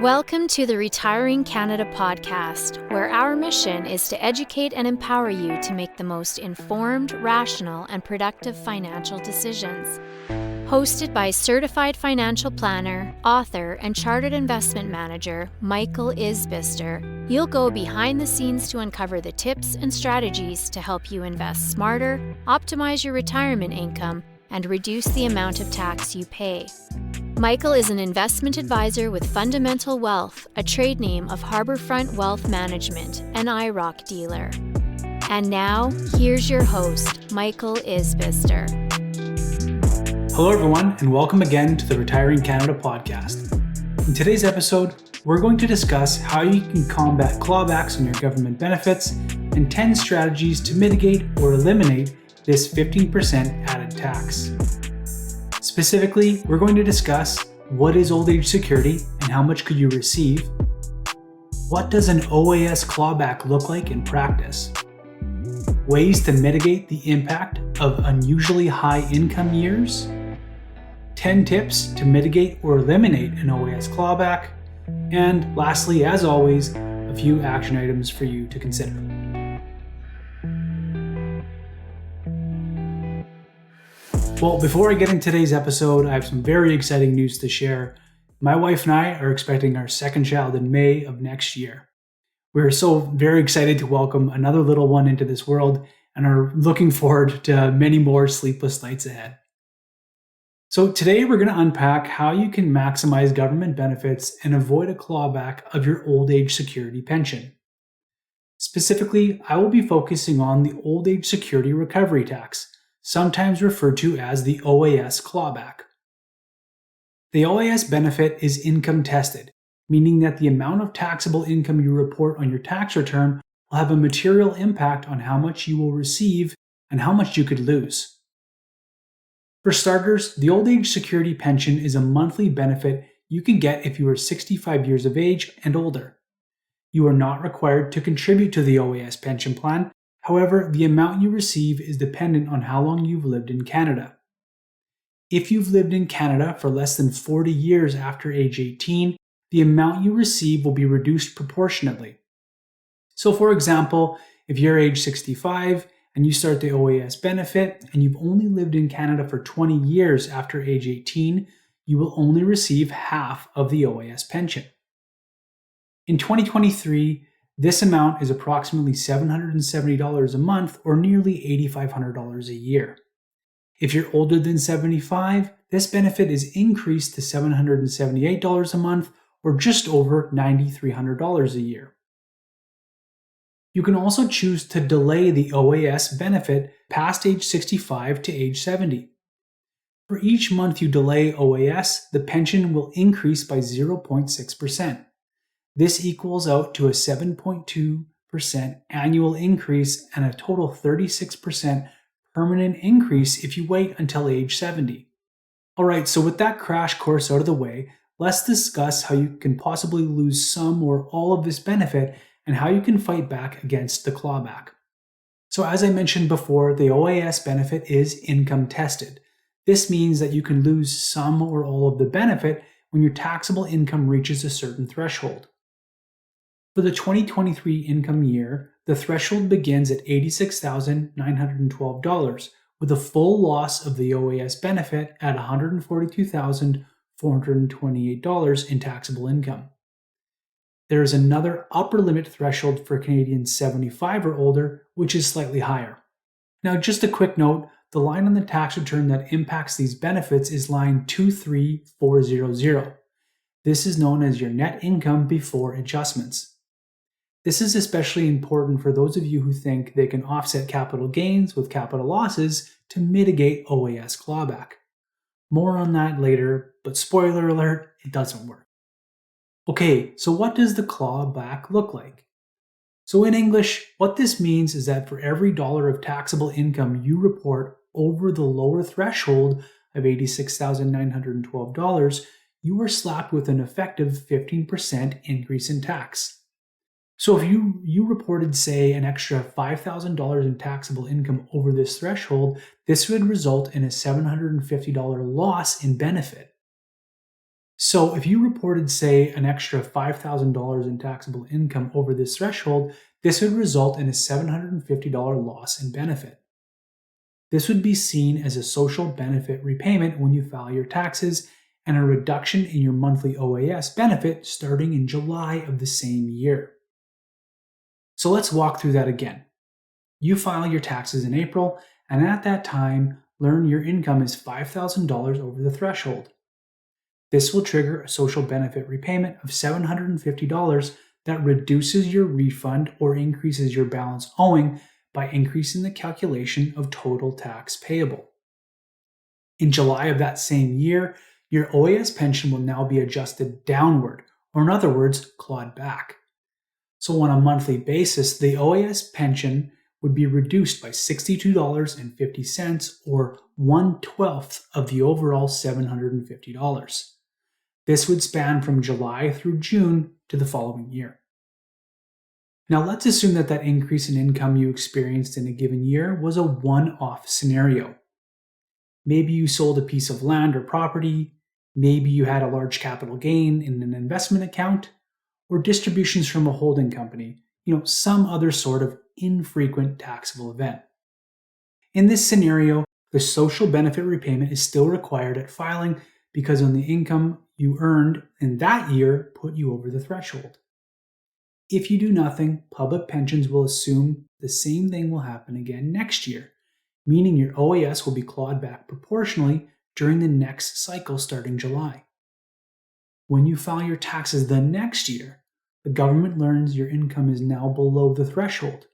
Welcome to the Retiring Canada podcast, where our mission is to educate and empower you to make the most informed, rational, and productive financial decisions. Hosted by certified financial planner, author, and chartered investment manager Michael Isbister, you'll go behind the scenes to uncover the tips and strategies to help you invest smarter, optimize your retirement income, and reduce the amount of tax you pay. Michael is an investment advisor with Fundamental Wealth, a trade name of Harbourfront Wealth Management, an IROC dealer. And now, here's your host, Michael Isbister. Hello everyone, and welcome again to the Retiring Canada podcast. In today's episode, we're going to discuss how you can combat clawbacks on your government benefits and 10 strategies to mitigate or eliminate this 15% added tax. Specifically, we're going to discuss what is old age security and how much could you receive, what does an OAS clawback look like in practice, ways to mitigate the impact of unusually high income years, 10 tips to mitigate or eliminate an OAS clawback, and lastly, as always, a few action items for you to consider. Well, before I get into today's episode, I have some very exciting news to share. My wife and I are expecting our second child in May of next year. We're so very excited to welcome another little one into this world and are looking forward to many more sleepless nights ahead. So today we're going to unpack how you can maximize government benefits and avoid a clawback of your old age security pension. Specifically, I will be focusing on the old age security recovery tax, sometimes referred to as the OAS clawback. The OAS benefit is income tested, meaning that the amount of taxable income you report on your tax return will have a material impact on how much you will receive and how much you could lose. For starters, the old age security pension is a monthly benefit you can get if you are 65 years of age and older. You are not required to contribute to the OAS pension plan. However, the amount you receive is dependent on how long you've lived in Canada. If you've lived in Canada for less than 40 years after age 18, the amount you receive will be reduced proportionately. So for example, if you're age 65 and you start the OAS benefit and you've only lived in Canada for 20 years after age 18, you will only receive half of the OAS pension. In 2023, this amount is approximately $770 a month or nearly $8,500 a year. If you're older than 75, this benefit is increased to $778 a month or just over $9,300 a year. You can also choose to delay the OAS benefit past age 65 to age 70. For each month you delay OAS, the pension will increase by 0.6%. This equals out to a 7.2% annual increase and a total 36% permanent increase if you wait until age 70. Alright, so with that crash course out of the way, let's discuss how you can possibly lose some or all of this benefit and how you can fight back against the clawback. So as I mentioned before, the OAS benefit is income tested. This means that you can lose some or all of the benefit when your taxable income reaches a certain threshold. For the 2023 income year, the threshold begins at $86,912, with a full loss of the OAS benefit at $142,428 in taxable income. There is another upper limit threshold for Canadians 75 or older, which is slightly higher. Now, just a quick note, the line on the tax return that impacts these benefits is line 23400. This is known as your net income before adjustments. This is especially important for those of you who think they can offset capital gains with capital losses to mitigate OAS clawback. More on that later, but spoiler alert, it doesn't work. Okay, so what does the clawback look like? So in English, what this means is that for every dollar of taxable income you report over the lower threshold of $86,912, you are slapped with an effective 15% increase in tax. So if you reported, say, an extra $5,000 in taxable income over this threshold, this would result in a $750 loss in benefit. So if you reported, say, an extra $5,000 in taxable income over this threshold, this would result in a $750 loss in benefit. This would be seen as a social benefit repayment when you file your taxes and a reduction in your monthly OAS benefit starting in July of the same year. So let's walk through that again. You file your taxes in April, and at that time, learn your income is $5,000 over the threshold. This will trigger a social benefit repayment of $750 that reduces your refund or increases your balance owing by increasing the calculation of total tax payable. In July of that same year, your OAS pension will now be adjusted downward, or in other words, clawed back. So on a monthly basis, the OAS pension would be reduced by $62.50, or 1/12 of the overall $750. This would span from July through June to the following year. Now let's assume that increase in income you experienced in a given year was a one-off scenario. Maybe you sold a piece of land or property, maybe you had a large capital gain in an investment account, or distributions from a holding company, some other sort of infrequent taxable event. In this scenario, the social benefit repayment is still required at filing because on the income you earned in that year put you over the threshold. If you do nothing, public pensions will assume the same thing will happen again next year, meaning your OAS will be clawed back proportionally during the next cycle starting July. When you file your taxes the next year, the government learns your income is now below the threshold.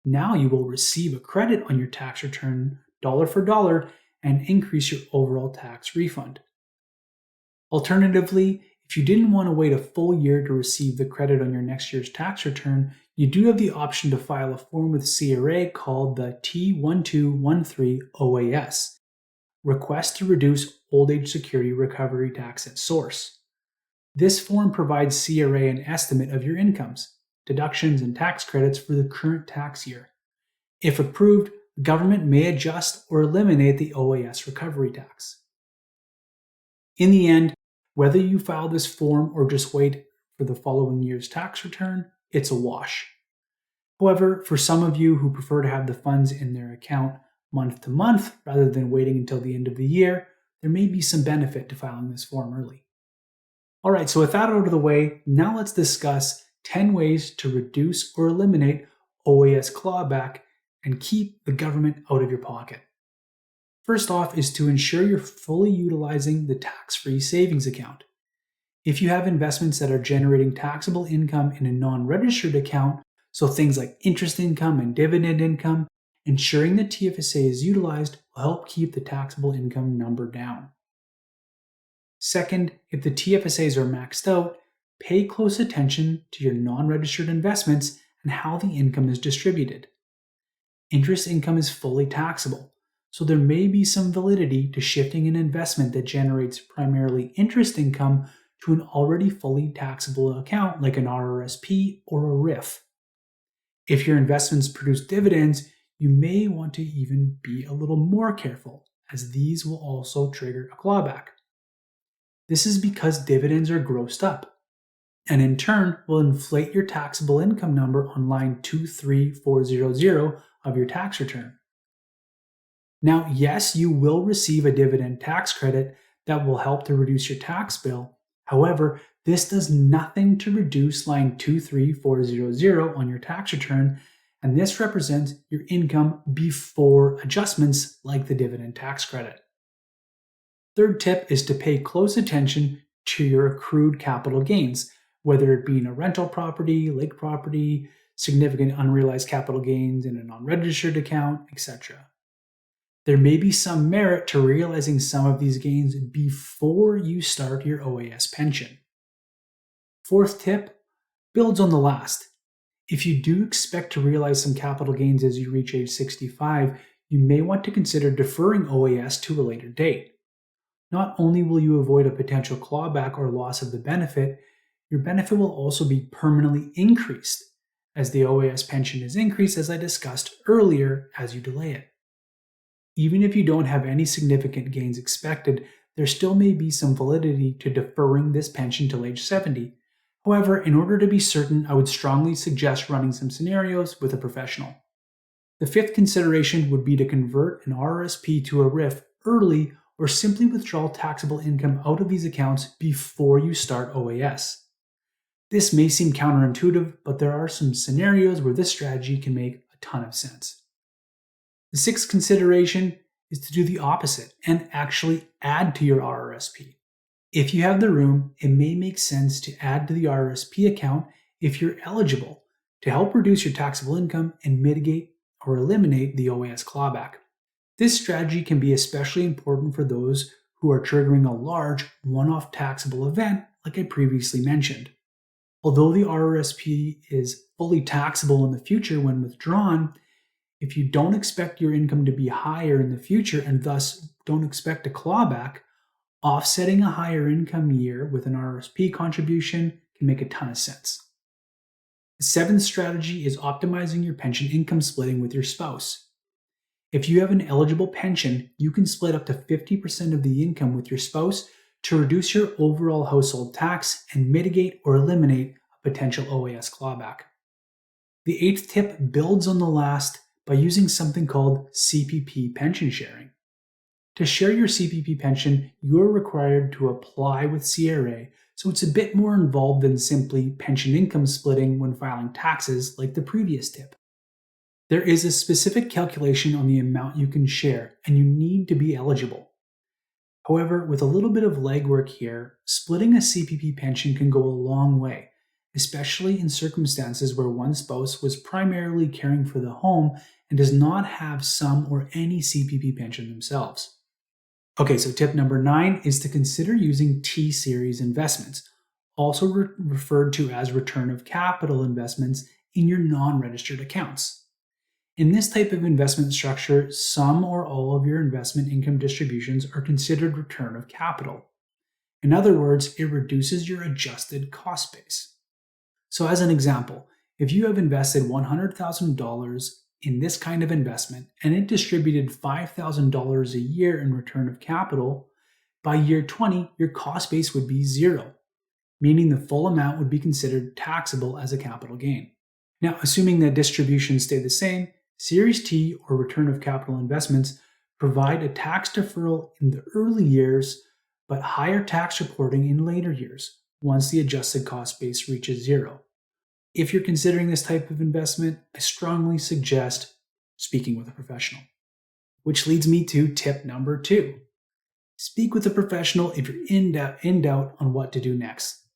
Now you will receive a credit on your tax return dollar for dollar and increase your overall tax refund. Alternatively, if you didn't want to wait a full year to receive the credit on your next year's tax return, you do have the option to file a form with CRA called the T1213 OAS, Request to Reduce Old Age Security Recovery Tax at Source. This form provides CRA an estimate of your incomes, deductions, and tax credits for the current tax year. If approved, the government may adjust or eliminate the OAS recovery tax. In the end, whether you file this form or just wait for the following year's tax return, it's a wash. However, for some of you who prefer to have the funds in their account month to month rather than waiting until the end of the year, there may be some benefit to filing this form early. Alright, so with that out of the way, now let's discuss 10 ways to reduce or eliminate OAS clawback and keep the government out of your pocket. First off is to ensure you're fully utilizing the tax-free savings account. If you have investments that are generating taxable income in a non-registered account, so things like interest income and dividend income, ensuring the TFSA is utilized will help keep the taxable income number down. Second, if the TFSAs are maxed out, pay close attention to your non-registered investments and how the income is distributed. Interest income is fully taxable, so there may be some validity to shifting an investment that generates primarily interest income to an already fully taxable account like an RRSP or a RIF. If your investments produce dividends, you may want to even be a little more careful, as these will also trigger a clawback. This is because dividends are grossed up, and in turn will inflate your taxable income number on line 23400 of your tax return. Now, yes, you will receive a dividend tax credit that will help to reduce your tax bill. However, this does nothing to reduce line 23400 on your tax return, and this represents your income before adjustments like the dividend tax credit. Third tip is to pay close attention to your accrued capital gains, whether it be in a rental property, lake property, significant unrealized capital gains in a non-registered account, etc. There may be some merit to realizing some of these gains before you start your OAS pension. Fourth tip builds on the last. If you do expect to realize some capital gains as you reach age 65, you may want to consider deferring OAS to a later date. Not only will you avoid a potential clawback or loss of the benefit, your benefit will also be permanently increased as the OAS pension is increased, as I discussed earlier, as you delay it. Even if you don't have any significant gains expected, there still may be some validity to deferring this pension till age 70. However, in order to be certain, I would strongly suggest running some scenarios with a professional. The fifth consideration would be to convert an RRSP to a RIF early or simply withdraw taxable income out of these accounts before you start OAS. This may seem counterintuitive, but there are some scenarios where this strategy can make a ton of sense. The sixth consideration is to do the opposite and actually add to your RRSP. If you have the room, it may make sense to add to the RRSP account if you're eligible to help reduce your taxable income and mitigate or eliminate the OAS clawback. This strategy can be especially important for those who are triggering a large one-off taxable event like I previously mentioned. Although the RRSP is fully taxable in the future when withdrawn, if you don't expect your income to be higher in the future and thus don't expect a clawback, offsetting a higher income year with an RRSP contribution can make a ton of sense. The seventh strategy is optimizing your pension income splitting with your spouse. If you have an eligible pension, you can split up to 50% of the income with your spouse to reduce your overall household tax and mitigate or eliminate a potential OAS clawback. The eighth tip builds on the last by using something called CPP pension sharing. To share your CPP pension, you are required to apply with CRA, so it's a bit more involved than simply pension income splitting when filing taxes like the previous tip. There is a specific calculation on the amount you can share, and you need to be eligible. However, with a little bit of legwork here, splitting a CPP pension can go a long way, especially in circumstances where one spouse was primarily caring for the home and does not have some or any CPP pension themselves. Okay, so tip number 9 is to consider using T-series investments, also referred to as return of capital investments in your non-registered accounts. In this type of investment structure, some or all of your investment income distributions are considered return of capital. In other words, it reduces your adjusted cost base. So as an example, if you have invested $100,000 in this kind of investment and it distributed $5,000 a year in return of capital, by year 20, your cost base would be zero, meaning the full amount would be considered taxable as a capital gain. Now, assuming that distributions stay the same, Series T or return of capital investments provide a tax deferral in the early years, but higher tax reporting in later years once the adjusted cost base reaches zero. If you're considering this type of investment, I strongly suggest speaking with a professional. Which leads me to tip number 2. Speak with a professional if you're in doubt on what to do next.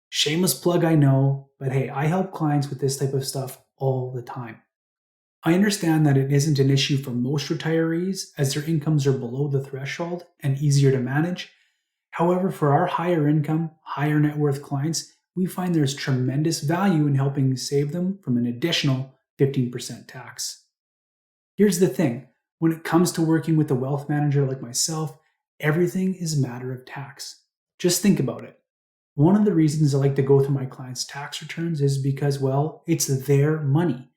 Shameless plug, I know, but hey, I help clients with this type of stuff all the time. I understand that it isn't an issue for most retirees as their incomes are below the threshold and easier to manage. However, for our higher income, higher net worth clients, we find there's tremendous value in helping save them from an additional 15% tax. Here's the thing, when it comes to working with a wealth manager like myself, everything is a matter of tax. Just think about it. One of the reasons I like to go through my clients' tax returns is because, well, it's their money,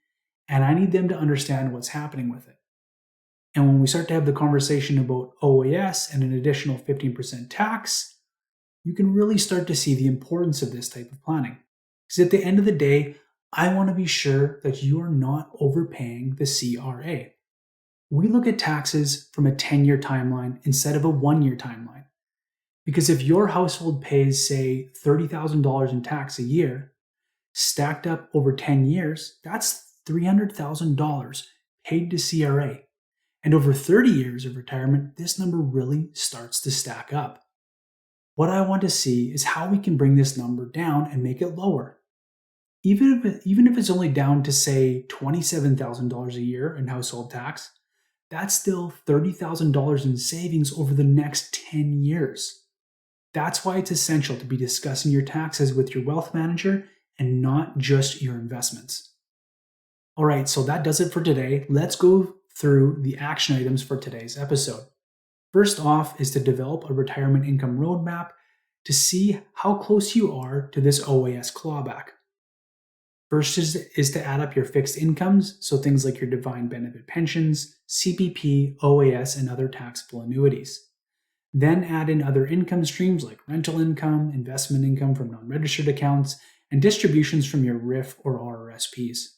and I need them to understand what's happening with it. And when we start to have the conversation about OAS and an additional 15% tax, you can really start to see the importance of this type of planning. Because at the end of the day, I want to be sure that you are not overpaying the CRA. We look at taxes from a 10-year timeline instead of a 1-year timeline. Because if your household pays, say, $30,000 in tax a year, stacked up over 10 years, that's $300,000 paid to CRA. And over 30 years of retirement, this number really starts to stack up. What I want to see is how we can bring this number down and make it lower. Even if it's only down to, say, $27,000 a year in household tax, that's still $30,000 in savings over the next 10 years. That's why it's essential to be discussing your taxes with your wealth manager and not just your investments. All right, so that does it for today. Let's go through the action items for today's episode. First off is to develop a retirement income roadmap to see how close you are to this OAS clawback. First is to add up your fixed incomes, so things like your defined benefit pensions, CPP, OAS, and other taxable annuities. Then add in other income streams like rental income, investment income from non-registered accounts, and distributions from your RIF or RRSPs.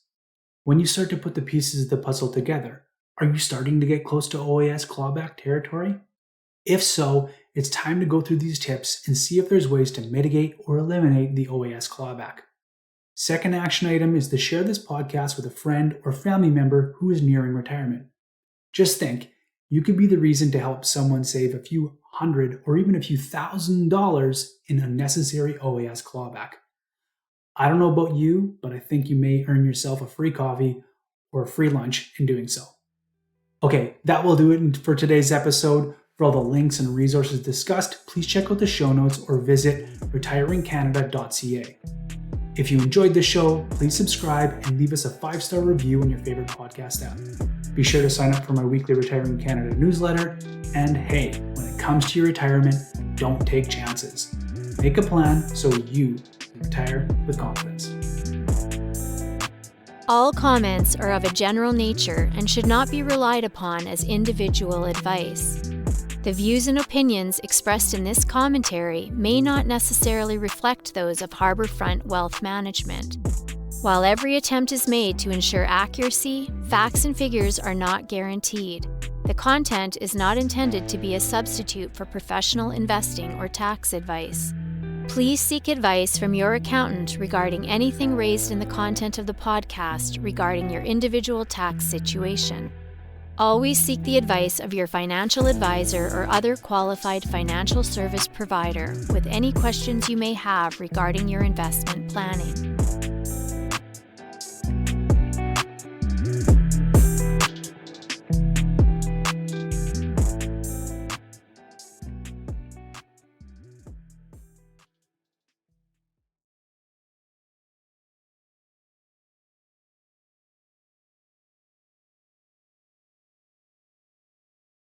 When you start to put the pieces of the puzzle together, are you starting to get close to OAS clawback territory? If so, it's time to go through these tips and see if there's ways to mitigate or eliminate the OAS clawback. Second action item is to share this podcast with a friend or family member who is nearing retirement. Just think, you could be the reason to help someone save a few hundred or even a few $1,000s in unnecessary OAS clawback. I don't know about you, but I think you may earn yourself a free coffee or a free lunch in doing so. Okay, that will do it for today's episode. For all the links and resources discussed, please check out the show notes or visit retiringcanada.ca. If you enjoyed this show, please subscribe and leave us a 5-star review on your favorite podcast app. Be sure to sign up for my weekly Retiring Canada newsletter. And hey, when it comes to your retirement, don't take chances. Make a plan so you can retire with confidence. All comments are of a general nature and should not be relied upon as individual advice. The views and opinions expressed in this commentary may not necessarily reflect those of Harbourfront Wealth Management. While every attempt is made to ensure accuracy, facts and figures are not guaranteed. The content is not intended to be a substitute for professional investing or tax advice. Please seek advice from your accountant regarding anything raised in the content of the podcast regarding your individual tax situation. Always seek the advice of your financial advisor or other qualified financial service provider with any questions you may have regarding your investment planning.